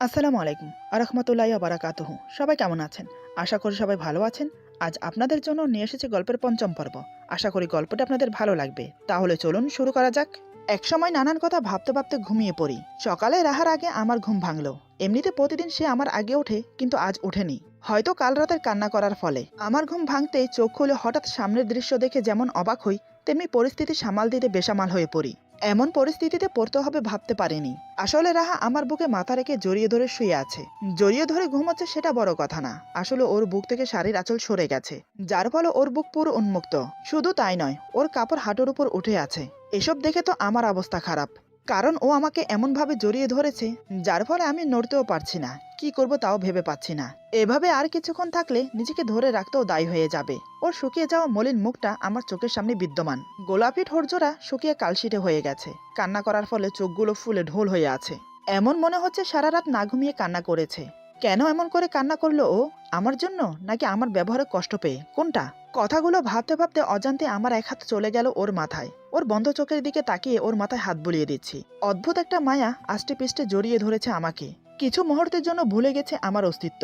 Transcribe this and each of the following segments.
আসসালামু আলাইকুম আরহামতুল্লাহি ওয়া বারাকাতুহু। সবাই কেমন আছেন? আশা করি সবাই ভালো আছেন। আজ আপনাদের জন্য নিয়ে এসেছি গল্পের পঞ্চম পর্ব। আশা করি গল্পটা আপনাদের ভালো লাগবে। তাহলে চলুন শুরু করা যাক। একসময় নানান কথা ভাবতে ভাবতে ঘুমিয়ে পড়ি। সকালে রাহার আগে আমার ঘুম ভাঙলো। এমনিতে প্রতিদিন সে আমার আগে ওঠে, কিন্তু আজ ওঠেনি। হয়তো কাল রাতের কান্না করার ফলে। আমার ঘুম ভাঙতেই চোখ খুলে হঠাৎ সামনের দৃশ্য দেখে যেমন অবাক হই, তেমনি পরিস্থিতি সামাল দিতে বেসামাল হয়ে পড়ি। এমন পরিস্থিতিতে পড়তে হবে ভাবতে পারিনি। আসলে রাহা আমার বুকে মাথা রেখে জড়িয়ে ধরে শুয়ে আছে। জড়িয়ে ধরে ঘুমাচ্ছে সেটা বড় কথা না, আসলে ওর বুক থেকে শাড়ির আঁচল সরে গেছে, যার ফলে ওর বুক পুরো উন্মুক্ত। শুধু তাই নয়, ওর কাপড় হাঁটুর উপর উঠে আছে। এসব দেখে তো আমার অবস্থা খারাপ, কারণ ও আমাকে এমনভাবে জড়িয়ে ধরেছে যার ফলে আমি নড়তেও পারছি না। কি করব তাও ভেবে পাচ্ছি না। এভাবে আর কিছুক্ষণ থাকলে নিজেকে ধরে রাখতেও দায়ী হয়ে যাবে। ওর শুকিয়ে যাওয়া মলিন মুখটা আমার চোখের সামনে বিদ্যমান। গোলাপি ঠোঁটজোড়া শুকিয়ে কালশিটে হয়ে গেছে। কান্না করার ফলে চোখগুলো ফুলে ঢোল হয়ে আছে। এমন মনে হচ্ছে সারা রাত না ঘুমিয়ে কান্না করেছে। কেন এমন করে কান্না করলো ও? আমার জন্য, নাকি আমার ব্যবহারে কষ্ট পেয়ে? কোনটা? কথাগুলো ভাবতে ভাবতে অজান্তে আমার এক হাত চলে গেল ওর মাথায়। ওর বন্ধ চোখের দিকে তাকিয়ে ওর মাথায় হাত বুলিয়ে দিচ্ছি। অদ্ভুত একটা মায়া আষ্টে পিষ্টে জড়িয়ে ধরেছে আমাকে। কিছু মুহূর্তের জন্য ভুলে গেছে আমার অস্তিত্ব।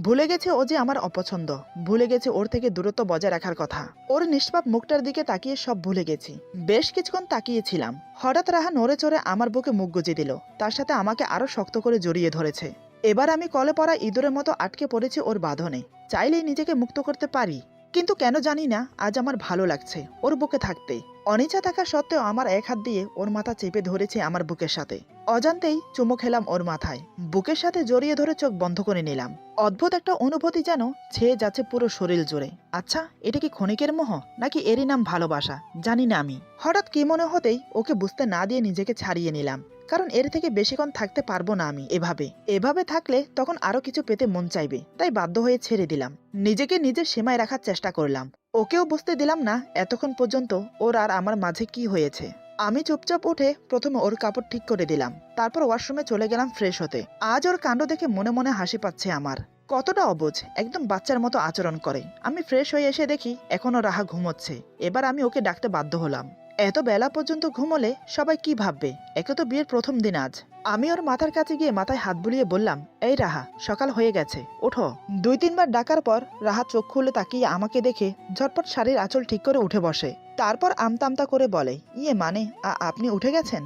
ভুলে গেছে ও যে আমার অপছন্দ। ভুলে গেছে ওর থেকে দূরত্ব বজায় রাখার কথা। ওর নিষ্পাপ মুখটার দিকে তাকিয়ে সব ভুলে গেছি। বেশ কিছুক্ষণ তাকিয়েছিলাম। হঠাৎ রাহা নড়ে চড়ে আমার বুকে মুখ গুজে দিল। তার সাথে আমাকে আরো শক্ত করে জড়িয়ে ধরেছে। এবার আমি কলে পড়া ইঁদুরের মতো আটকে পড়েছি ওর বাঁধনে। চাইলেই নিজেকে মুক্ত করতে পারি, কিন্তু কেন জানি না আজ আমার ভালো লাগছে ওর বুকে থাকতে। অনিচ্ছা থাকা সত্ত্বেও আমার এক হাত দিয়ে ওর মাথা চেপে ধরেছে আমার বুকের সাথে। অজান্তেই চুমু খেলাম ওর মাথায়। বুকের সাথে জড়িয়ে ধরে চোখ বন্ধ করে নিলাম। অদ্ভুত একটা অনুভূতি যেন ছেয়ে যাচ্ছে পুরো শরীর জুড়ে। আচ্ছা, এটা কি ক্ষণিকের মোহ, নাকি এরই নাম ভালোবাসা? জানি না আমি। হঠাৎ কি মনে হতেই ওকে বুঝতে না দিয়ে নিজেকে ছাড়িয়ে নিলাম, কারণ এর থেকে বেশিক্ষণ থাকতে পারবো না আমি। এভাবে থাকলে তখন আরো কিছু পেতে মন চাইবে, তাই বাধ্য হয়ে ছেড়ে দিলাম। নিজেকে নিজের সীমায় রাখার চেষ্টা করলাম। ওকেও বুঝতে দিলাম না এতক্ষণ পর্যন্ত ওর আর আমার মাঝে কি হয়েছে। আমি চুপচাপ উঠে প্রথমে ওর কাপড় ঠিক করে দিলাম, তারপর ওয়াশরুমে চলে গেলাম ফ্রেশ হতে। আজ ওর কাণ্ড দেখে মনে মনে হাসি পাচ্ছে আমার। কতটা অবুঝ, একদম বাচ্চার মতো আচরণ করে। আমি ফ্রেশ হয়ে এসে দেখি এখনো রাহা ঘুমোচ্ছে। এবার আমি ওকে ডাকতে বাধ্য হলাম। এত বেলা পর্যন্ত ঘুমোলে সবাই কি ভাববে? একে তো বিয়ের প্রথম দিন আজ। আমি ওর মাথার কাছে গিয়ে মাথায় হাত বুলিয়ে বললাম, এই রাহা, সকাল হয়ে গেছে, ওঠো। 2-3 বার ডাকার পর রাহা চোখ খুলে তাকিয়ে আমাকে দেখে ঝটপট শাড়ির আঁচল ঠিক করে উঠে বসে। তারপর আমতা আমতা করে বলে, ইয়ে মানে আপনি উঠে গেছেন?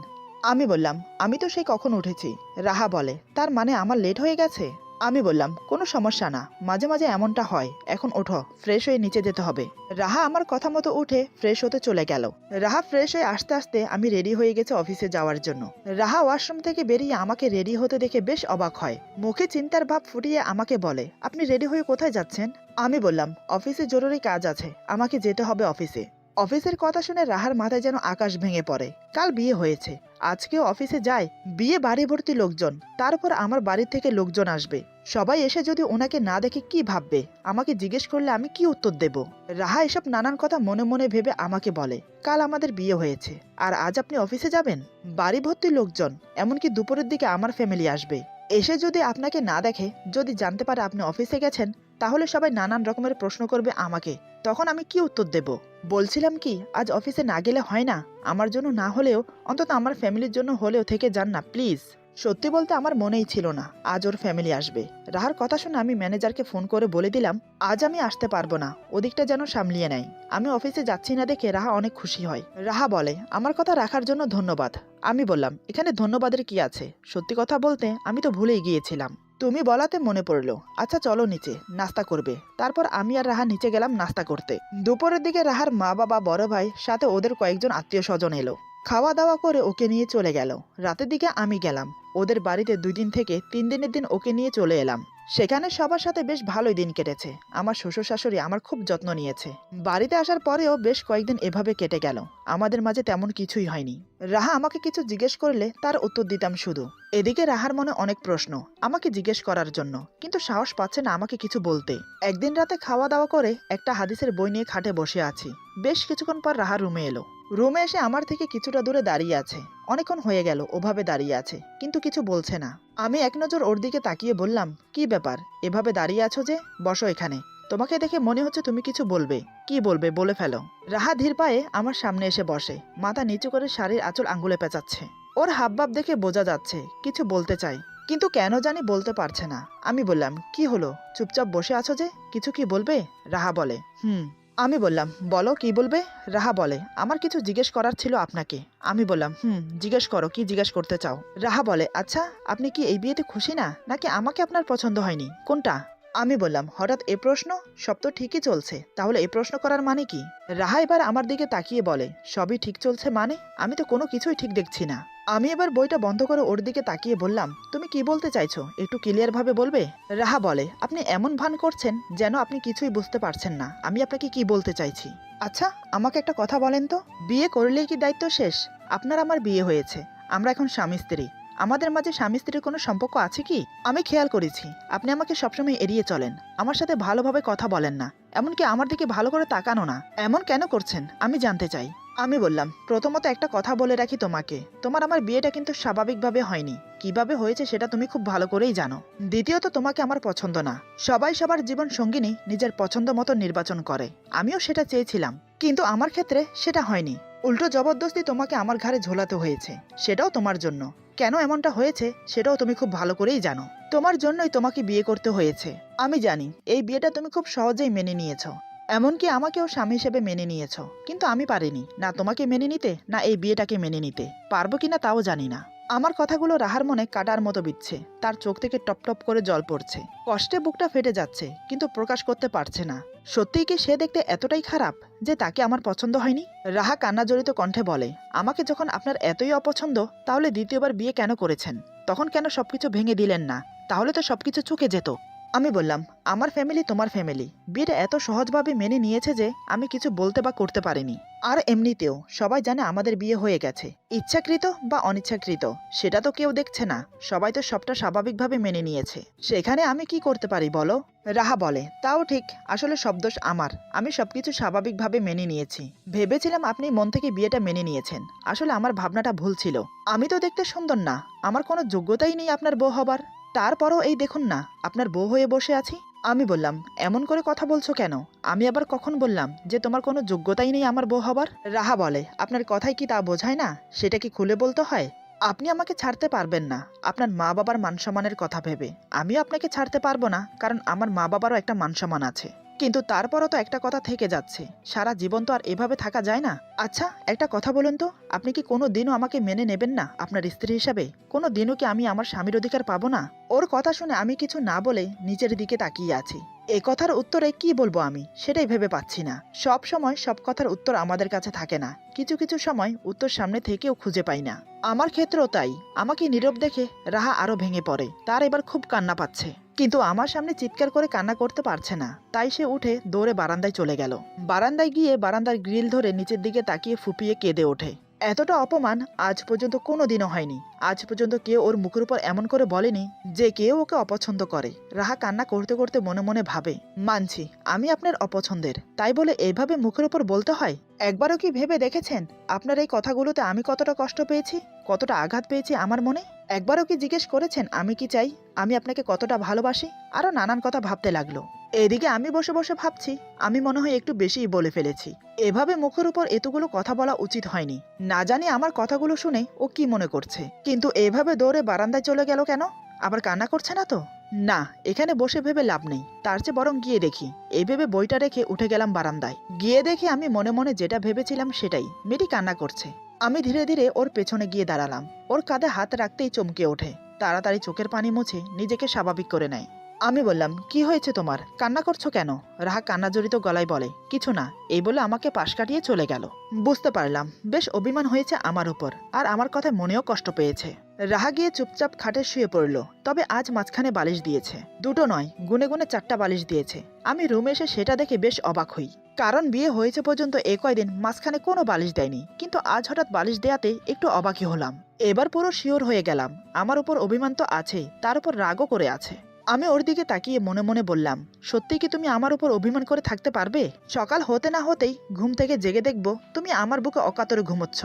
আমি বললাম, আমি তো সেই কখন উঠেছি। রাহা বলে, তার মানে আমার লেট হয়ে গেছে? আমি বললাম, কোনো সমস্যা না, মাঝে মাঝে এমনটা হয়। এখন ওঠো, ফ্রেশ হয়ে নিচে যেতে হবে। রাহা আমার কথা মতো উঠে ফ্রেশ হতে চলে গেল। রাহা ফ্রেশ হয়ে আস্তে আস্তে আমি রেডি হয়ে গেছে অফিসে যাওয়ার জন্য। রাহা ওয়াশরুম থেকে বেরিয়ে আমাকে রেডি হতে দেখে বেশ অবাক হয়। মুখে চিন্তার ভাব ফুটিয়ে আমাকে বলে, আপনি রেডি হয়ে কোথায় যাচ্ছেন? আমি বললাম, অফিসে জরুরি কাজ আছে, আমাকে যেতে হবে অফিসে। অফিসের কথা শুনে রাহার মাথায় যেন আকাশ ভেঙে পড়ে। কাল বিয়ে হয়েছে, আজকেও অফিসে যায়। বিয়ে বাড়ি ভর্তি লোকজন, তারপর আমার বাড়ি থেকে লোকজন আসবে। সবাই এসে যদি ওনাকে না দেখে কি ভাববে? আমাকে জিজ্ঞেস করলে আমি কি উত্তর দেব? রাহা এসব নানান কথা মনে মনে ভেবে আমাকে বলে, কাল আমাদের বিয়ে হয়েছে, আর আজ আপনি অফিসে যাবেন? বাড়ি ভর্তি লোকজন, এমনকি দুপুরের দিকে আমার ফ্যামিলি আসবে। এসে যদি আপনাকে না দেখে, যদি জানতে পারে আপনি অফিসে গেছেন, তাহলে সবাই নানান রকমের প্রশ্ন করবে আমাকে। তখন আমি কি উত্তর দেব? বলছিলাম কি, আজ অফিসে না গেলে হয় না? আমার জন্য না হলেও অন্তত আমার ফ্যামিলির জন্য হলেও থেকে যান না প্লিজ। সত্যি বলতে আমার মনেই ছিল না আজ ওর ফ্যামিলি আসবে। রাহার কথা শুনে আমি ম্যানেজারকে ফোন করে বলে দিলাম, আজ আমি আসতে পারবো না, ওদিকটা যেন সামলিয়ে নেয়। আমি অফিসে যাচ্ছি না দেখে রাহা অনেক খুশি হয়। রাহা বলে, আমার কথা রাখার জন্য ধন্যবাদ। আমি বললাম, এখানে ধন্যবাদের কি আছে? সত্যি কথা বলতে আমি তো ভুলেই গিয়েছিলাম, তুমি বলাতে মনে পড়লো। আচ্ছা চলো নিচে, নাস্তা করবে। তারপর আমি আর রাহা নিচে গেলাম নাস্তা করতে। দুপুরের দিকে রাহার মা বাবা, বড় ভাই, সাথে ওদের কয়েকজন আত্মীয় স্বজন এলো। খাওয়া দাওয়া করে ওকে নিয়ে চলে গেল। রাতের দিকে আমি গেলাম ওদের বাড়িতে। 2 দিন থেকে 3 দিনের দিন ওকে নিয়ে চলে এলাম। সেখানে সবার সাথে বেশ ভালোই দিন কেটেছে। আমার শ্বশুর শাশুড়ি আমার খুব যত্ন নিয়েছে। বাড়িতে আসার পরেও বেশ কয়েকদিন এভাবে কেটে গেল। আমাদের মাঝে তেমন কিছুই হয়নি। রাহা আমাকে কিছু জিজ্ঞেস করলে তার উত্তর দিতাম শুধু। এদিকে রাহার মনে অনেক প্রশ্ন আমাকে জিজ্ঞেস করার জন্য, কিন্তু সাহস পাচ্ছে না আমাকে কিছু বলতে। একদিন রাতে খাওয়া দাওয়া করে একটা হাদিসের বই নিয়ে খাটে বসে আছি। বেশ কিছুক্ষণ পর রাহা রুমে এলো। রুমে এসে আমার থেকে কিছুটা দূরে দাঁড়িয়ে আছে। অনেকক্ষণ হয়ে গেল ওভাবে দাঁড়িয়ে আছে, কিন্তু কিছু বলছে না। আমি এক নজর ওর দিকে তাকিয়ে বললাম, কি ব্যাপার, এভাবে দাঁড়িয়ে আছো যে? বসো এখানে, তোমাকে দেখে মনে হচ্ছে তুমি কিছু বলবে। কি বলবে বলে ফেলো। রাহা ধীর পায়ে আমার সামনে এসে বসে, মাথা নিচু করে শাড়ির আঁচল আঙ্গুলে পেঁচাচ্ছে। ওর হাবভাব দেখে বোঝা যাচ্ছে কিছু বলতে চাই, কিন্তু কেন জানি বলতে পারছে না। আমি বললাম, কি হলো, চুপচাপ বসে আছো যে, কিছু কি বলবে? রাহা বলে, আমি বললাম, বলো কি বলবে? রাহা বলে, আমার কিছু জিজ্ঞেস করার ছিল আপনাকে। আমি বললাম, জিজ্ঞেস করো, কি জিজ্ঞেস করতে চাও? রাহা বলে, আচ্ছা আপনি কি এই বিয়েতে খুশি না, নাকি আমাকে আপনার পছন্দ হয়নি, কোনটা? আমি বললাম, হঠাৎ এ প্রশ্ন, সব তো ঠিকই চলছে, তাহলে এই প্রশ্ন করার মানে কি? রাহা এবার আমার দিকে তাকিয়ে বলে, সবই ঠিক চলছে মানে? আমি তো কোনো কিছুই ঠিক দেখছি না। আমি এবার বইটা বন্ধ করে ওর দিকে তাকিয়ে বললাম, তুমি কি বলতে চাইছো, একটু ক্লিয়ার ভাবে বলবে? রাহা বলে, আপনি এমন ভান করছেন যেন আপনি কিছুই বুঝতে পারছেন না আমি আপনাকে কি বলতে চাইছি। আচ্ছা আমাকে একটা কথা বলেন তো, বিয়ে করলেই কি দায়িত্ব শেষ? আপনার আমার বিয়ে হয়েছে, আমরা এখন স্বামী স্ত্রী। আমাদের মাঝে স্বামী স্ত্রীর কোনো সম্পর্ক আছে কি? আমি খেয়াল করেছি আপনি আমাকে সবসময় এড়িয়ে চলেন, আমার সাথে ভালোভাবে কথা বলেন না, এমনকি আমার দিকে ভালো করে তাকানো না। এমন কেন করছেন আমি জানতে চাই। আমি বললাম, প্রথমত একটা কথা বলে রাখি তোমাকে, তোমার আমার বিয়েটা কিন্তু স্বাভাবিকভাবে হয়নি, কিভাবে হয়েছে সেটা তুমি খুব ভালো করেই জানো। দ্বিতীয়ত তোমাকে আমার পছন্দ না। সবাই সবার জীবন সঙ্গিনী নিজের পছন্দ মতো নির্বাচন করে, আমিও সেটা চেয়েছিলাম, কিন্তু আমার ক্ষেত্রে সেটা হয়নি। উল্টো জবরদস্তি তোমাকে আমার ঘাড়ে ঝোলাতে হয়েছে, সেটাও তোমার জন্য। কেন এমনটা হয়েছে সেটাও তুমি খুব ভালো করেই জানো, তোমার জন্যই তোমাকে বিয়ে করতে হয়েছে। আমি জানি এই বিয়েটা তুমি খুব সহজেই মেনে নিয়েছো, এমনকি আমাকেও স্বামী হিসেবে মেনে নিয়েছো, কিন্তু আমি পারিনি, না তোমাকে মেনে নিতে, না এই বিয়েটাকে মেনে নিতে। পারবো কিনা তাও জানি না। আমার কথাগুলো রাহার মনে কাটার মতো বিচ্ছে, তার চোখ থেকে টপ টপ করে জল পড়ছে, কষ্টে বুকটা ফেটে যাচ্ছে, কিন্তু প্রকাশ করতে পারছে না। সত্যিই কি সে দেখতে এতটাই খারাপ যে তাকে আমার পছন্দ হয়নি? রাহা কান্নাজড়িত কণ্ঠে বলে, আমাকে যখন আপনার এতই অপছন্দ, তাহলে দ্বিতীয়বার বিয়ে কেন করেছেন? তখন কেন সবকিছু ভেঙে দিলেন না? তাহলে তো সবকিছু চুকে যেত। আমি বললাম, আমার ফ্যামিলি তোমার ফ্যামিলি, বিয়েটা এত সহজভাবে মেনে নিয়েছে যে আমি কিছু বলতে বা করতে পারিনি। আর এমনিতেও সবাই জানে আমাদের বিয়ে হয়ে গেছে, ইচ্ছাকৃত বা অনিচ্ছাকৃত সেটা তো কেউ দেখছে না, সবাই তো সবটা স্বাভাবিকভাবে মেনে নিয়েছে, সেখানে আমি কি করতে পারি বলো? রাহা বলে, তাও ঠিক, আসলে সব দোষ আমার, আমি সবকিছু স্বাভাবিকভাবে মেনে নিয়েছি। ভেবেছিলাম আপনি মন থেকে বিয়েটা মেনে নিয়েছেন, আসলে আমার ভাবনাটা ভুল ছিল। আমি তো দেখতে সুন্দর না, আমার কোনো যোগ্যতাই নেই আপনার বউ হবার, তারপরও এই দেখুন না আপনার বউ হয়ে বসে আছি। আমি বললাম, এমন করে কথা বলছো কেন? আমি আবার কখন বললাম যে তোমার কোনো যোগ্যতাই নেই আমার বউ হবার? রাহা বলে, আপনার কথাই কি তা বোঝায় না? সেটা কি খুলে বলতে হয়? আপনি আমাকে ছাড়তে পারবেন না আপনার মা বাবার মানসম্মানের কথা ভেবে, আমিও আপনাকে ছাড়তে পারবো না, কারণ আমার মা বাবারও একটা মানসম্মান আছে। কিন্তু তারপরও তো একটা কথা থেকে যাচ্ছে, সারা জীবন তো আর এভাবে থাকা যায় না। আচ্ছা একটা কথা বলুন তো, আপনি কি কোনো দিনও আমাকে মেনে নেবেন না আপনার স্ত্রী হিসাবে? কোনো দিনও কি আমি আমার স্বামীর অধিকার পাবো না? ওর কথা শুনে আমি কিছু না বলে নিচের দিকে তাকিয়ে আছি। এ কথার উত্তরে কি বলবো আমি সেটাই ভেবে পাচ্ছি না। সব সময় সব কথার উত্তর আমাদের কাছে থাকে না, কিছু কিছু সময় উত্তর সামনে থেকেও খুঁজে পাই না। আমার ক্ষেত্রেও তাই। আমাকে নীরব দেখে রাহা আরো ভেঙে পড়ে, তার এবার খুব কান্না পাচ্ছে, কিন্তু আমার সামনে চিৎকার করে কান্না করতে পারছে না, তাই সে উঠে দৌড়ে বারান্দায় চলে গেল। বারান্দায় গিয়ে বারান্দার গ্রিল ধরে নিচের দিকে তাকিয়ে ফুপিয়ে কেঁদে ওঠে। এতটা অপমান আজ পর্যন্ত কোনোদিনও হয়নি। আজ পর্যন্ত কেউ ওর মুখের উপর এমন করে বলেনি যে কেউ ওকে অপছন্দ করে। রাহা কান্না করতে করতে মনে মনে ভাবে, মানছি আমি আপনার অপছন্দের, তাই বলে এইভাবে মুখের উপর বলতে হয়? একবারও কি ভেবে দেখেছেন আপনার এই কথাগুলোতে আমি কতটা কষ্ট পেয়েছি, কতটা আঘাত পেয়েছি আমার মনে? একবারও কি জিজ্ঞেস করেছেন আমি কি চাই, আমি আপনাকে কতটা ভালোবাসি? আরো নানান কথা ভাবতে লাগলো। এদিকে আমি বসে বসে ভাবছি, আমি মনে হয় একটু বেশিই বলে ফেলেছি। এভাবে মুখের উপর এতগুলো কথা বলা উচিত হয়নি। না জানি আমার কথাগুলো শুনে ও কি মনে করছে, কিন্তু এভাবে দৌড়ে বারান্দায় চলে গেল কেন? আবার কান্না করছে না তো? না, এখানে বসে ভেবে লাভ নেই, তার চেয়ে বরং গিয়ে দেখি। এই ভেবে বইটা রেখে উঠে গেলাম বারান্দায়। গিয়ে দেখি আমি মনে মনে যেটা ভেবেছিলাম সেটাই, মেয়েটি কান্না করছে। আমি ধীরে ধীরে ওর পেছনে গিয়ে দাঁড়ালাম। ওর কাঁধে হাত রাখতেই চমকে ওঠে, তাড়াতাড়ি চোখের পানি মুছে নিজেকে স্বাভাবিক করে নেয়। আমি বললাম, কি হয়েছে তোমার, কান্না করছো কেন? রাহা কান্নাজড়িত গলায় বলে, কিছু না, এই বলে আমাকে পাশ কাটিয়ে চলে গেল। বুঝতে পারলাম বেশ অভিমান হয়েছে আমার উপর, আর আমার কথায় মনেও কষ্ট পেয়েছে। রাহা গিয়ে চুপচাপ খাটে শুয়ে পড়ল, তবে আজ মাঝখানে বালিশ দিয়েছে। দুটো নয়, গুনে গুনে 4টা বালিশ দিয়েছে। আমি রুমে এসে সেটা দেখে বেশ অবাক হই, কারণ বিয়ে হয়েছে পর্যন্ত এ কয়দিন মাঝখানে কোনো বালিশ দেয়নি, কিন্তু আজ হঠাৎ বালিশ দেয়াতে একটু অবাকই হলাম। এবার পুরো শিওর হয়ে গেলাম আমার উপর অভিমান তো আছেই, তার উপর রাগও করে আছে। আমি ওর দিকে তাকিয়ে মনে মনে বললাম, সত্যি কি তুমি আমার উপর অভিমান করে থাকতে পারবে? সকাল হতে না হতেই ঘুম থেকে জেগে দেখবো তুমি আমার বুকে অকাতরে ঘুমোচ্ছ।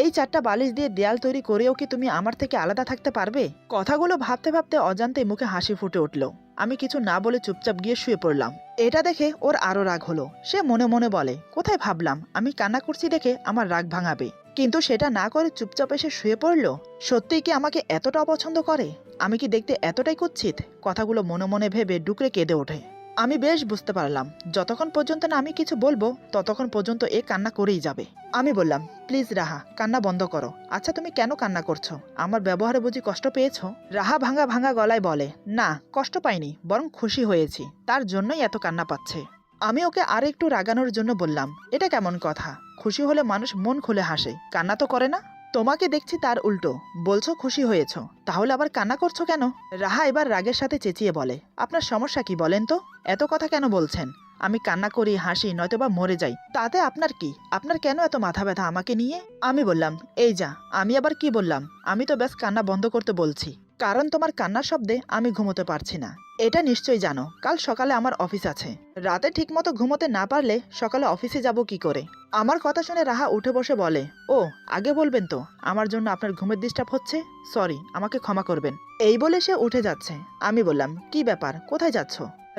এই 4টা বালিশ দিয়ে দেয়াল তৈরি করেও কি তুমি আমার থেকে আলাদা থাকতে পারবে? কথাগুলো ভাবতে ভাবতে অজান্তে মুখে হাসি ফুটে উঠল। আমি কিছু না বলে চুপচাপ গিয়ে শুয়ে পড়লাম। এটা দেখে ওর আরো রাগ হলো। সে মনে মনে বলে, কোথায় ভাবলাম আমি কান্না করছি দেখে আমার রাগ ভাঙাবে। কিন্তু সেটা না করে চুপচাপ এসে শুয়ে পড়ল। সত্যিই কি আমাকে এতটা অপছন্দ করে? আমি কি দেখতে এতটাই কুৎসিত? কথাগুলো মনে মনে ভেবে ডুকরে কেঁদে ওঠে। আমি বেশ বুঝতে পারলাম যতক্ষণ পর্যন্ত না আমি কিছু বলবো ততক্ষণ পর্যন্ত এ কান্না করেই যাবে। আমি বললাম, প্লিজ রাহা, কান্না বন্ধ করো। আচ্ছা তুমি কেন কান্না করছো? আমার ব্যবহারে বুঝি কষ্ট পেয়েছো? রাহা ভাঙা ভাঙা গলায় বলে, না কষ্ট পাইনি, বরং খুশি হয়েছি, তার জন্যই এত কান্না পাচ্ছে। আমি ওকে আর একটু রাগানোর জন্য বললাম, এটা কেমন কথা? খুশি হলে মানুষ মন খুলে হাসে, কান্না তো করে না। তোমাকে দেখছি তার উল্টো, বলছো খুশি হয়েছো, তাহলে আবার কান্না করছো কেন? রাহা এবার রাগের সাথে চেঁচিয়ে বলে, আপনার সমস্যা কি বলেন তো? এত কথা কেন বলছেন? আমি কান্না করি, হাসি, নয়তোবা মরে যাই, তাতে আপনার কি? আপনার কেন এত মাথা ব্যথা আমাকে নিয়ে? আমি বললাম, এই যা, আমি আবার কি বললাম? আমি তো ব্যাস কান্না বন্ধ করতে বলছি, কারণ তোমার কান্নার শব্দে আমি ঘুমোতে পারছি না। এটা নিশ্চয়ই জানো কাল সকালে আমার অফিস আছে। রাতে ঠিকমতো ঘুমোতে না পারলে সকালে অফিসে যাব কি করে? আমার কথা শুনে রাহা উঠে বসে বলে, ও আগে বলবেন তো আমার জন্য আপনার ঘুমের ডিস্টার্ব হচ্ছে। সরি, আমাকে ক্ষমা করবেন। এই বলে সে উঠে যাচ্ছে। আমি বললাম, কি ব্যাপার, কোথায় যাচ্ছ?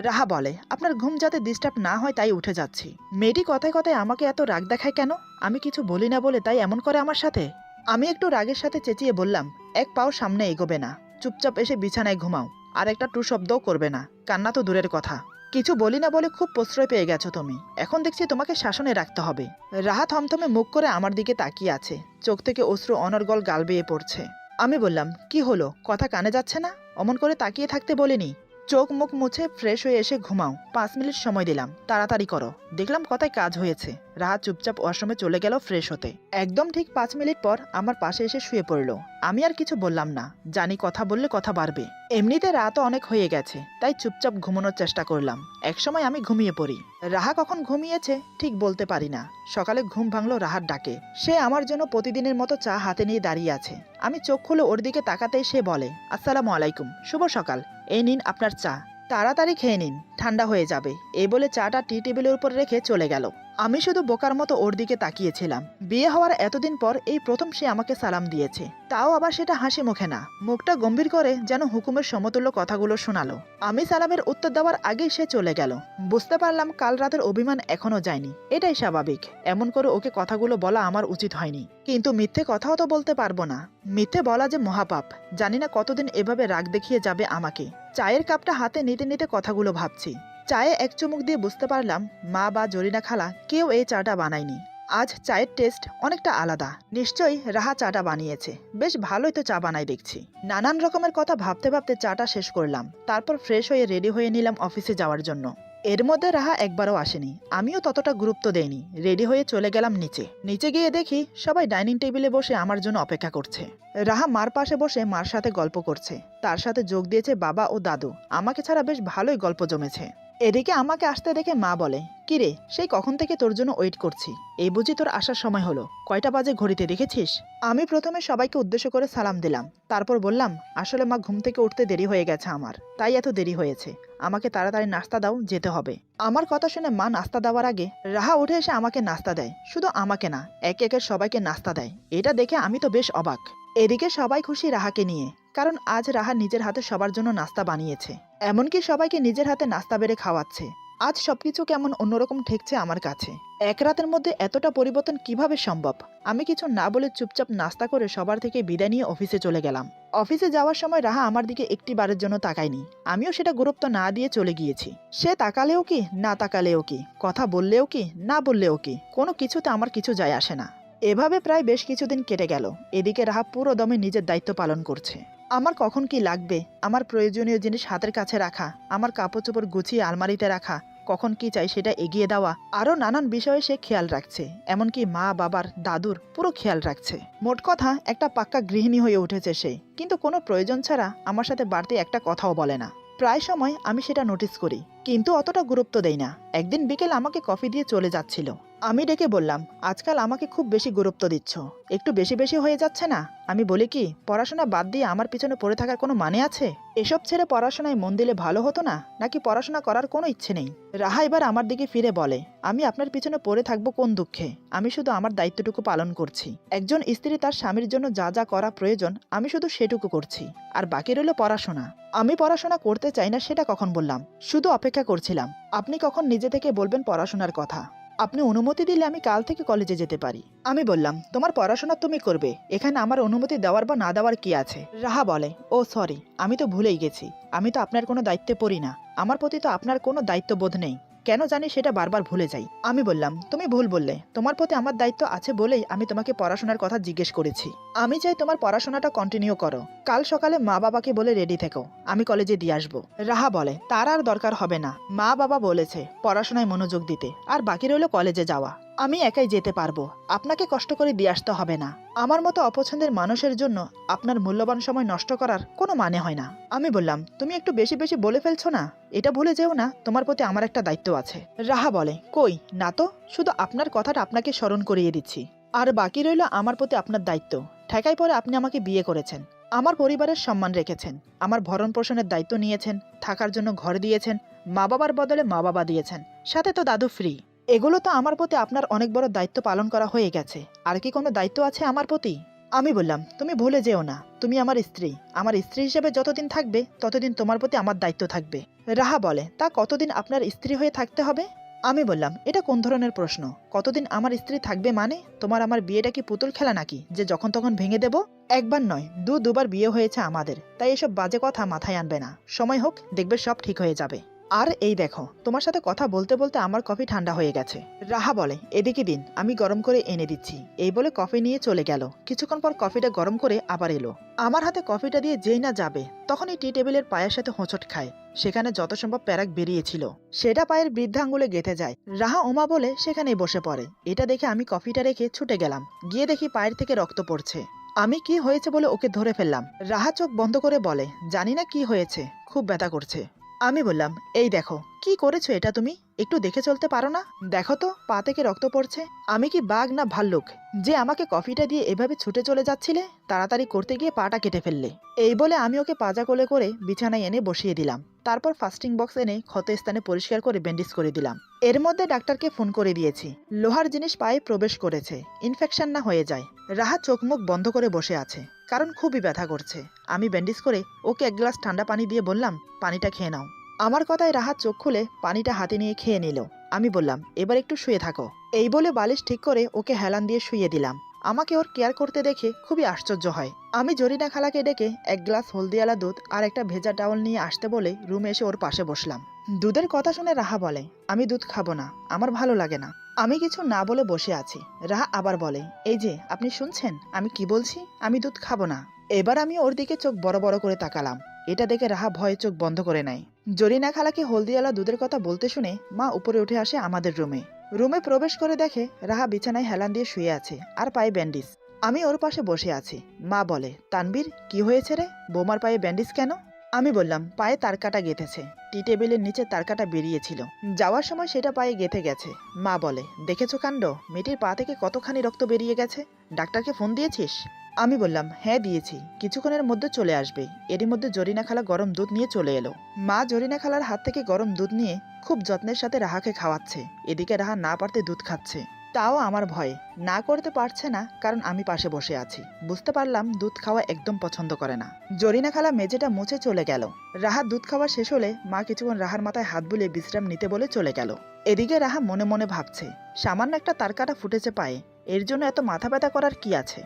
রাহা বলে, আপনার ঘুম যাতে ডিস্টার্ব না হয় তাই উঠে যাচ্ছি। মেয়েটি কথায় কথায় আমাকে এত রাগ দেখায় কেন? আমি কিছু বলি না বলে তাই এমন করে আমার সাথে? আমি একটু রাগের সাথে চেঁচিয়ে বললাম, এক পাও সামনে এগোবে না, চুপচাপ এসে বিছানায় ঘুমাও, আর একটা টু শব্দও করবে না, কান্না তো দূরের কথা। কিছু বলি না বলে খুব প্রশ্রয় পেয়ে গেছো তুমি, এখন দেখছি তোমাকে শাসনে রাখতে হবে। রাহা থমথমে মুখ করে আমার দিকে তাকিয়ে আছে, চোখ থেকে অশ্রু অনর্গল গাল বেয়ে পড়ছে। আমি বললাম, কি হলো, কথা কানে যাচ্ছে না? অমন করে তাকিয়ে থাকতে বলিনি। চোখ মুখ মুছে ফ্রেশ হয়ে এসে ঘুমাও, 5 মিনিট সময় দিলাম, তাড়াতাড়ি করো। দেখলাম কথায় কাজ হয়েছে। রাহা চুপচাপ ওয়াশরুমে চলে গেল ফ্রেশ হতে। একদম ঠিক 5 মিনিট পর আমার পাশে এসে শুয়ে পড়ল। আমি আর কিছু বললাম না, জানি কথা বললে কথা বাড়বে। এমনিতে রাতও অনেক হয়ে গেছে, তাই চুপচাপ ঘুমানোর চেষ্টা করলাম। একসময় আমি ঘুমিয়ে পড়ি। রাহা কখন ঘুমিয়েছে ঠিক বলতে পারি না। সকালে ঘুম ভাঙলো রাহার ডাকে। সে আমার জন্য প্রতিদিনের মতো চা হাতে নিয়ে দাঁড়িয়ে আছে। আমি চোখ খুলে ওর দিকে তাকাতেই সে বলে, আসসালামু আলাইকুম, শুভ সকাল, এই নিন আপনার চা, তাড়াতাড়ি খেয়ে নিন, ঠান্ডা হয়ে যাবে। এই বলে চাটা টি টেবিলের উপর রেখে চলে গেল। আমি শুধু বোকার মতো ওর দিকে তাকিয়েছিলাম। বিয়ে হওয়ার এতদিন পর এই প্রথম সে আমাকে সালাম দিয়েছে, তাও আবার সেটা হাসি মুখে না, মুখটা গম্ভীর করে যেন হুকুমের সমতুল্য কথাগুলো শোনালো। আমি সালামের উত্তর দেওয়ার আগেই সে চলে গেল। বুঝতে পারলাম কাল রাতের অভিমান এখনো যায়নি, এটাই স্বাভাবিক। এমন করে ওকে কথাগুলো বলা আমার উচিত হয়নি, কিন্তু মিথ্যে কথাও তো বলতে পারবো না। মিথ্যে বলা যে মহাপাপ। জানি না কতদিন এভাবে রাগ দেখিয়ে যাবে আমাকে। চায়ের কাপটা হাতে নিতে নিতে কথাগুলো ভাবছি। চায়ে এক চুমুক দিয়ে বুঝতে পারলাম মা বা জরিনা খালা কেউ এই চাটা বানায়নি। আজ চায়ের টেস্ট অনেকটা আলাদা। নিশ্চয়ই রাহা চাটা বানিয়েছে, বেশ ভালোই তো চা বানাই দেখছি। নানান রকমের কথা ভাবতে ভাবতে চাটা শেষ করলাম। তারপর ফ্রেশ হয়ে রেডি হয়ে নিলাম অফিসে যাওয়ার জন্য। এর মধ্যে রাহা একবারও আসেনি, আমিও ততটা গুরুত্ব দেইনি। রেডি হয়ে চলে গেলাম নিচে। নিচে গিয়ে দেখি সবাই ডাইনিং টেবিলে বসে আমার জন্য অপেক্ষা করছে। রাহা মার পাশে বসে মার সাথে গল্প করছে। তার সাথে যোগ দিয়েছে বাবা ও দাদু। আমাকে ছাড়া বেশ ভালোই গল্প জমেছে। এদিকে আমাকে আসতে দেখে মা বলে, কিরে, সেই কখন থেকে তোর জন্য ওয়েট করছি, এই বুঝি তোর আসার সময় হলো? কয়টা বাজে ঘড়িতে দেখেছিস? আমি প্রথমে সবাইকে উদ্দেশ্য করে সালাম দিলাম, তারপর বললাম, আসলে মা ঘুম থেকে উঠতে দেরি হয়ে গেছে আমার, তাই এত দেরি হয়েছে। আমাকে তাড়াতাড়ি নাস্তা দাও, যেতে হবে। আমার কথা শুনে মা নাস্তা দেওয়ার আগে রাহা উঠে এসে আমাকে নাস্তা দেয়। শুধু আমাকে না, একে একে সবাইকে নাস্তা দেয়। এটা দেখে আমি তো বেশ অবাক। এদিকে সবাই খুশি রাহাকে নিয়ে, কারণ আজ রাহা নিজের হাতে সবার জন্য নাস্তা বানিয়েছে। এমনকি সবাইকে নিজের হাতে নাস্তা বেড়ে খাওয়াচ্ছে। আজ সবকিছু কেমন অন্যরকম ঠেকছে আমার কাছে। এক রাতের মধ্যে এতটা পরিবর্তন কিভাবে সম্ভব? আমি কিছু না বলে চুপচাপ নাস্তা করে সবার থেকে বিদায় নিয়ে অফিসে চলে গেলাম। অফিসে যাওয়ার সময় রাহা আমার দিকে একটি বারের জন্য তাকায়নি। আমিও সেটা গুরুত্ব না দিয়ে চলে গিয়েছি। সে তাকালেও কি, না তাকালেও কি, কথা বললেও কি, না বললেও কি, কোনো কিছুতে আমার কিছু যায় আসে না। এভাবে প্রায় বেশ কিছুদিন কেটে গেল। এদিকে রাহা পুরো দমে নিজের দায়িত্ব পালন করছে। আমার কখন কি লাগবে, আমার প্রয়োজনীয় জিনিস হাতের কাছে রাখা, আমার কাপড় চোপড় গুছিয়ে আলমারিতে রাখা, কখন কি চাই সেটা এগিয়ে দেওয়া, আরও নানান বিষয়ে সে খেয়াল রাখছে। এমনকি মা বাবার, দাদুর পুরো খেয়াল রাখছে। মোট কথা একটা পাক্কা গৃহিণী হয়ে উঠেছে সে, কিন্তু কোনো প্রয়োজন ছাড়া আমার সাথে বাড়তি একটা কথাও বলে না। প্রায় সময় আমি সেটা নোটিস করি, কিন্তু অতটা গুরুত্ব দেই না। একদিন বিকেল আমাকে কফি দিয়ে চলে যাচ্ছিল। আমি ডেকে বললাম, আজকাল আমাকে খুব বেশি গুরুত্ব দিচ্ছ, একটু বেশি বেশি হয়ে যাচ্ছে না? আমি বলি কি, পড়াশোনা বাদ দিয়ে আমার পিছনে পড়ে থাকার কোনো মানে আছে? এসব ছেড়ে পড়াশোনায় মন দিলে ভালো হতো না, নাকি পড়াশোনা করার কোনো ইচ্ছে নেই? রাহা এবার আমার দিকে ফিরে বলে, আমি আপনার পিছনে পড়ে থাকবো কোন দুঃখে? আমি শুধু আমার দায়িত্বটুকু পালন করছি। একজন স্ত্রী তার স্বামীর জন্য যা যা করা প্রয়োজন আমি শুধু সেটুকু করছি, আর বাকি রইল পড়াশোনা। আমি পড়াশোনা করতে চাই না সেটা কখন বললাম? শুধু অপেক্ষা করছিলাম আপনি কখন নিজে থেকে বলবেন পড়াশোনার কথা। আপনি অনুমতি দিলে আমি কাল থেকে কলেজে যেতে পারি। আমি বললাম, তোমার পড়াশোনা তুমি করবে, এখানে আমার অনুমতি দেওয়ার বা না দেওয়ার কি আছে? রাহা বলে, ও সরি, আমি তো ভুলেই গেছি, আমি তো আপনার কোনো দায়িত্বে পড়ি না, আমার প্রতি তো আপনার কোনো দায়িত্ববোধ নেই, কেন জানি সেটা বারবার ভুলে যাই। আমি বললাম, তুমি ভুল বললে, তোমার প্রতি আমার দায়িত্ব আছে বলেই আমি তোমাকে পড়াশোনার কথা জিজ্ঞেস করেছি। আমি চাই তোমার পড়াশোনাটা কন্টিনিউ করো, কাল সকালে মা বাবাকে বলে রেডি থেকো, আমি কলেজে দিয়ে আসবো। রাহা বলে, তার আর দরকার হবে না, মা বাবা বলেছে পড়াশোনায় মনোযোগ দিতে, আর বাকি রইল কলেজে যাওয়া, আমি একাই যেতে পারবো, আপনাকে কষ্ট করে দিয়ে আসতে হবে না। আমার মতো অপছন্দের মানুষের জন্য আপনার মূল্যবান সময় নষ্ট করার কোনো মানে হয় না। আমি বললাম, তুমি একটু বেশি বেশি বলে ফেলছো না? এটা ভুলে যেও না, তোমার প্রতি আমার একটা দায়িত্ব আছে। রাহা বলে, কই না তো, শুধু আপনার কথাটা আপনাকে স্মরণ করিয়ে দিচ্ছি, আর বাকি রইল আমার প্রতি আপনার দায়িত্ব। ঠেকাই পরে আপনি আমাকে বিয়ে করেছেন, আমার পরিবারের সম্মান রেখেছেন, আমার ভরণ পোষণের দায়িত্ব নিয়েছেন, থাকার জন্য ঘর দিয়েছেন, মা বাবার বদলে মা বাবা দিয়েছেন, সাথে তো দাদু ফ্রি। এগুলো তো আমার প্রতি আপনার অনেক বড় দায়িত্ব পালন করা হয়ে গেছে, আর কি কোনো দায়িত্ব আছে আমার প্রতি? আমি বললাম, তুমি ভুলে যেও না, তুমি আমার স্ত্রী, আমার স্ত্রী হিসেবে যতদিন থাকবে ততদিন তোমার প্রতি আমার দায়িত্ব থাকবে। রাহা বলে, তা কতদিন আপনার স্ত্রী হয়ে থাকতে হবে? আমি বললাম, এটা কোন ধরনের প্রশ্ন? কতদিন আমার স্ত্রী থাকবে মানে? তোমার আমার বিয়েটা কি পুতুল খেলা নাকি যে যখন তখন ভেঙে দেব? একবার নয়, দুবার বিয়ে হয়েছে আমাদের, তাই এসব বাজে কথা মাথায় আনবে না, সময় হোক, দেখবে সব ঠিক হয়ে যাবে। আর এই দেখো, তোমার সাথে কথা বলতে বলতে আমার কফি ঠান্ডা হয়ে গেছে। রাহা বলে, এদিকে দিন, আমি গরম করে এনে দিচ্ছি। এই বলে কফি নিয়ে চলে গেল। কিছুক্ষণ পর কফিটা গরম করে আবার এলো। আমার হাতে কফিটা দিয়ে যেই না যাবে, তখনই টি টেবিলের পায়ের সাথে হোঁচট খায়। সেখানে যত সম্ভব প্যারাক বেরিয়েছিল, সেটা পায়ের বৃদ্ধাঙ্গুলে গেঁথে যায়। রাহা ওমা বলে সেখানেই বসে পড়ে। এটা দেখে আমি কফিটা রেখে ছুটে গেলাম, গিয়ে দেখি পায়ের থেকে রক্ত পড়ছে। আমি কি হয়েছে বলে ওকে ধরে ফেললাম। রাহা চোখ বন্ধ করে বলে, জানি না কি হয়েছে, খুব ব্যথা করছে। আমি বললাম, এই দেখো, কি করেছো এটা তুমি? একটু দেখে চলতে পারো না? দেখো তো পা থেকে রক্ত পড়ছে। আমি কি বাঘ না ভাল্লুক যে আমাকে কফিটা দিয়ে এভাবে ছুটে চলে যাচ্ছিলে? তাড়াতাড়ি করতে গিয়ে পাটা কেটে ফেললে। এই বলে আমি ওকে পাজা কোলে করে বিছানায় এনে বসিয়ে দিলাম। তারপর ফাস্টিং বক্স এনে ক্ষত স্থানে পরিষ্কার করে ব্যান্ডেজ করে দিলাম। এর মধ্যে ডাক্তারকে ফোন করে দিয়েছি, লোহার জিনিস পায়ে প্রবেশ করেছে, ইনফেকশন না হয়ে যায়। রাহা চোখ মুখ বন্ধ করে বসে আছে, কারণ খুবই ব্যথা করছে। আমি ব্যান্ডেজ করে ওকে এক গ্লাস ঠান্ডা পানি দিয়ে বললাম, পানিটা খেয়ে নাও। আমার কথায় রাহাত চোখ খুলে পানিটা হাতে নিয়ে খেয়ে নিল। আমি বললাম, এবার একটু শুয়ে থাকো। এই বলে বালিশ ঠিক করে ওকে হেলান দিয়ে শুইয়ে দিলাম। আমাকে ওর কেয়ার করতে দেখে খুবই আশ্চর্য হয়। আমি জরিনা খালাকে ডেকে এক গ্লাস হলদিয়ালা দুধ আর একটা ভেজা টাওয়াল নিয়ে আসতে বলে রুমে এসে ওর পাশে বসলাম। দুধের কথা শুনে রাহা বলে, আমি দুধ খাবো না, আমার ভালো লাগে না। আমি কিছু না বলে বসে আছি। রাহা আবার বলে, এই যে আপনি শুনছেন আমি কি বলছি, আমি দুধ খাবো না। এবার আমি ওর দিকে চোখ বড় বড় করে তাকালাম। এটা দেখে রাহা ভয়ে চোখ বন্ধ করে নেয়। জরিনা খালাকে হলদিয়ালা দুধের কথা বলতে শুনে মা উপরে উঠে আসে আমাদের রুমে। রুমে প্রবেশ করে দেখে রাহা বিছানায় হেলান দিয়ে শুয়ে আছে আর পায়ে ব্যান্ডিজ। আমি ওর পাশে বসে আছি। মা বলে, তানবীর কি হয়েছে রে, বৌমার পায়ে ব্যান্ডিজ কেন? আমি বললাম, পায়ে তারকাটা গেঁথেছে, টি টেবিলের নিচে তারকাটা বেরিয়েছিল, যাওয়ার সময় সেটা পায়ে গেঁথে গেছে। মা বলে, দেখেছো কাণ্ড, মেয়েটির পা থেকে কতখানি রক্ত বেরিয়ে গেছে, ডাক্তারকে ফোন দিয়েছিস? আমি বললাম, হ্যাঁ দিয়েছি, কিছুক্ষণের মধ্যে চলে আসবে। এরই মধ্যে জরিনা খালা গরম দুধ নিয়ে চলে এলো। মা জরিনা খালার হাত থেকে গরম দুধ নিয়ে খুব যত্নের সাথে রাহাকে খাওয়াচ্ছে। এদিকে রাহা না পারতে দুধ খাচ্ছে। তাও আমার ভয়ে না করতে পারছে না, কারণ আমি পাশে বসে আছি। বুঝতে পারলাম দুধ খাওয়া একদম পছন্দ করে না। জরিনা খালা মেঝেটা মুছে চলে গেল। রাহা দুধ খাওয়া শেষ হলে মা কিছুক্ষণ রাহার মাথায় হাত বুলিয়ে বিশ্রাম নিতে বলে চলে গেল। এদিকে রাহা মনে মনে ভাবছে, সামান্য একটা তারকাটা ফুটেছে পায়ে, এর জন্য এত মাথা ব্যথা করার কি আছে?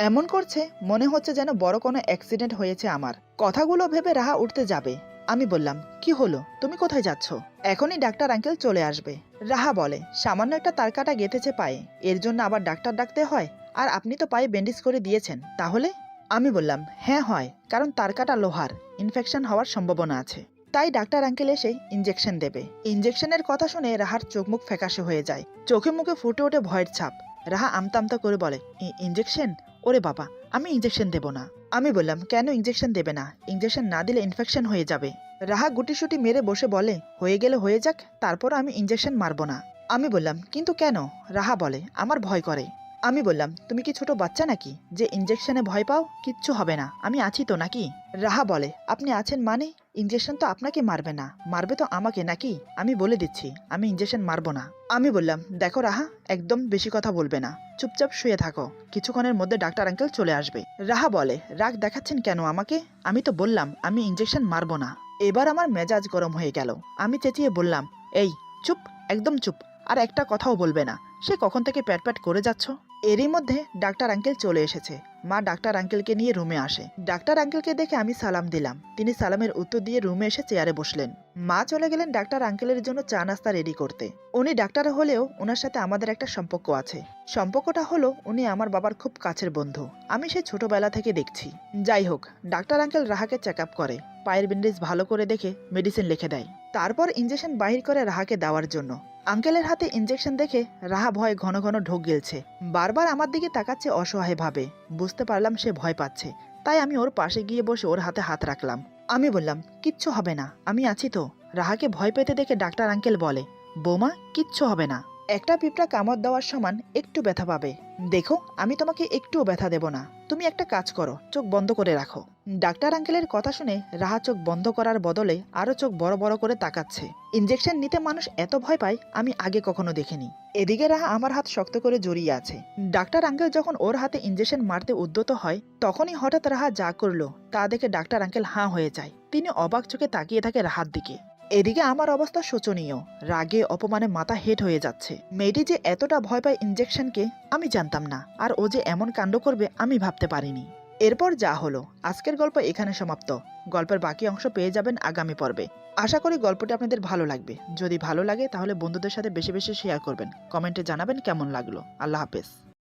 এমন করছে মনে হচ্ছে যেন বড় কোনো অ্যাক্সিডেন্ট হয়েছে আমার। কথাগুলো ভেবে রাহা উঠতে যাবে। আমি বললাম, কি হলো, তুমি কোথায় যাচ্ছ? এখনই ডাক্তার আঙ্কেল চলে আসবে। রাহা বলে, সামান্য একটা তারকাটা গেঁথেছে পায়ে, এর জন্য আবার ডাক্তার ডাকতে হয়? আর আপনি তো পায়ে ব্যান্ডেজ করে দিয়েছেন, তাহলে? আমি বললাম, হ্যাঁ হয়, কারণ তারকাটা লোহার, ইনফেকশন হওয়ার সম্ভাবনা আছে, তাই ডাক্তার আঙ্কেল এসে ইঞ্জেকশন দেবে। ইঞ্জেকশনের কথা শুনে রাহার চোখ মুখ ফ্যাকাশে হয়ে যায়, চোখে মুখে ফুটে ওঠে ভয়ের ছাপ। রাহা আমতা আমতা করে বলে, ইঞ্জেকশন? ওরে বাবা, আমি ইঞ্জেকশন দেব না। আমি বললাম, কেন ইঞ্জেকশন দেবে না? ইঞ্জেকশন না দিলে ইনফেকশন হয়ে যাবে। রাহা গুটিসুটি মেরে বসে বলে, হয়ে গেলে হয়ে যাক, তারপর আমি ইঞ্জেকশন মারবো না। আমি বললাম, কিন্তু কেন? রাহা বলে, আমার ভয় করে। আমি বললাম, তুমি কি ছোট বাচ্চা নাকি যে ইঞ্জেকশনে ভয় পাও? কিচ্ছু হবে না, আমি আছি তো নাকি? রাহা বলে, আপনি আছেন মানে? ইঞ্জেকশন তো আপনাকে মারবে না, মারবে তো আমাকে নাকি? আমি বলে দিচ্ছি, আমি ইঞ্জেকশন মারবো না। আমি বললাম, দেখো রাহা, একদম বেশি কথা বলবে না, চুপচাপ শুয়ে থাকো, কিছুক্ষণের মধ্যে ডাক্তার আঙ্কেল চলে আসবে। রাহা বলে, রাগ দেখাচ্ছেন কেন আমাকে? আমি তো বললাম আমি ইঞ্জেকশন মারবো না। এবার আমার মেজাজ গরম হয়ে গেল। আমি চেঁচিয়ে বললাম, এই চুপ, একদম চুপ, আর একটা কথাও বলবে না। সে কখন থেকে প্যাট প্যাট করে যাচ্ছ। এরই মধ্যে ডাক্তার আঙ্কেল চলে এসেছে। মা ডাক্তার আঙ্কেলকে নিয়ে রুমে আসে। ডাক্তার আঙ্কেলকে দেখে আমি সালাম দিলাম। তিনি সালামের উত্তর দিয়ে রুমে এসে চেয়ারে বসলেন। মা চলে গেলেন ডাক্তার আঙ্কেলের জন্য চা নাস্তা রেডি করতে। উনি ডাক্তার হলেও ওনার সাথে আমাদের একটা সম্পর্ক আছে। সম্পর্কটা হলো উনি আমার বাবার খুব কাছের বন্ধু। আমি সেই ছোটবেলা থেকে দেখছি। যাই হোক, ডাক্তার আঙ্কেল রাহাকে চেক আপ করে, পায়ের ব্যান্ডেজ ভালো করে দেখে মেডিসিন লিখে দেয়। তারপর ইঞ্জেকশন বাহির করে রাহাকে দেওয়ার জন্য। আঙ্কেলের হাতে ইঞ্জেকশন দেখে রাহা ভয়ে ঘন ঘন ঢোক গিলছে। বারবার আমার দিকে তাকাচ্ছে অসহায়ভাবে। বুঝতে পারলাম সে ভয় পাচ্ছে। তাই আমি ওর পাশে গিয়ে বসে ওর হাতে হাত রাখলাম। আমি বললাম, কিচ্ছু হবে না, আমি আছি তো। রাহাকে ভয় পেতে দেখে ডাক্তার আঙ্কেল বলে, বৌমা, কিচ্ছু হবে না। একটা পিঁপড়া কামড় দেওয়ার সমান একটু ব্যথা পাবে। দেখো, আমি তোমাকে একটুও ব্যথা দেব না। তুমি একটা কাজ করো, চোখ বন্ধ করে রাখো। ডাক্তার আঙ্কেলের কথা শুনে রাহা চোখ বন্ধ করার বদলে আরো চোখ বড় বড় করে তাকাচ্ছে। ইঞ্জেকশন নিতে মানুষ এত ভয় পায় আমি আগে কখনো দেখিনি। এদিকে রাহা আমার হাত শক্ত করে জড়িয়ে আছে। ডাক্তার আঙ্কেল যখন ওর হাতে ইঞ্জেকশন মারতে উদ্যত হয়, তখনই হঠাৎ রাহা যা করলো তা দেখে ডাক্তার আঙ্কেল হাঁ হয়ে যায়। তিনি অবাক চোখে তাকিয়ে থাকে রাহার দিকে। এদিকে আমার অবস্থা শোচনীয়। রাগে অপমানে মাথা হেট হয়ে যাচ্ছে। মেয়েটি যে এতটা ভয় পায় ইঞ্জেকশনকে আমি জানতাম না, আর ও যে এমন কাণ্ড করবে আমি ভাবতে পারিনি। এরপর যা হলো, আজকের গল্প এখানে সমাপ্ত। গল্পের বাকি অংশ পেয়ে যাবেন আগামী পর্বে। আশা করি গল্পটি আপনাদের ভালো লাগবে। যদি ভালো লাগে তাহলে বন্ধুদের সাথে বেশি বেশি শেয়ার করবেন, কমেন্টে জানাবেন কেমন লাগলো। আল্লাহ হাফেজ।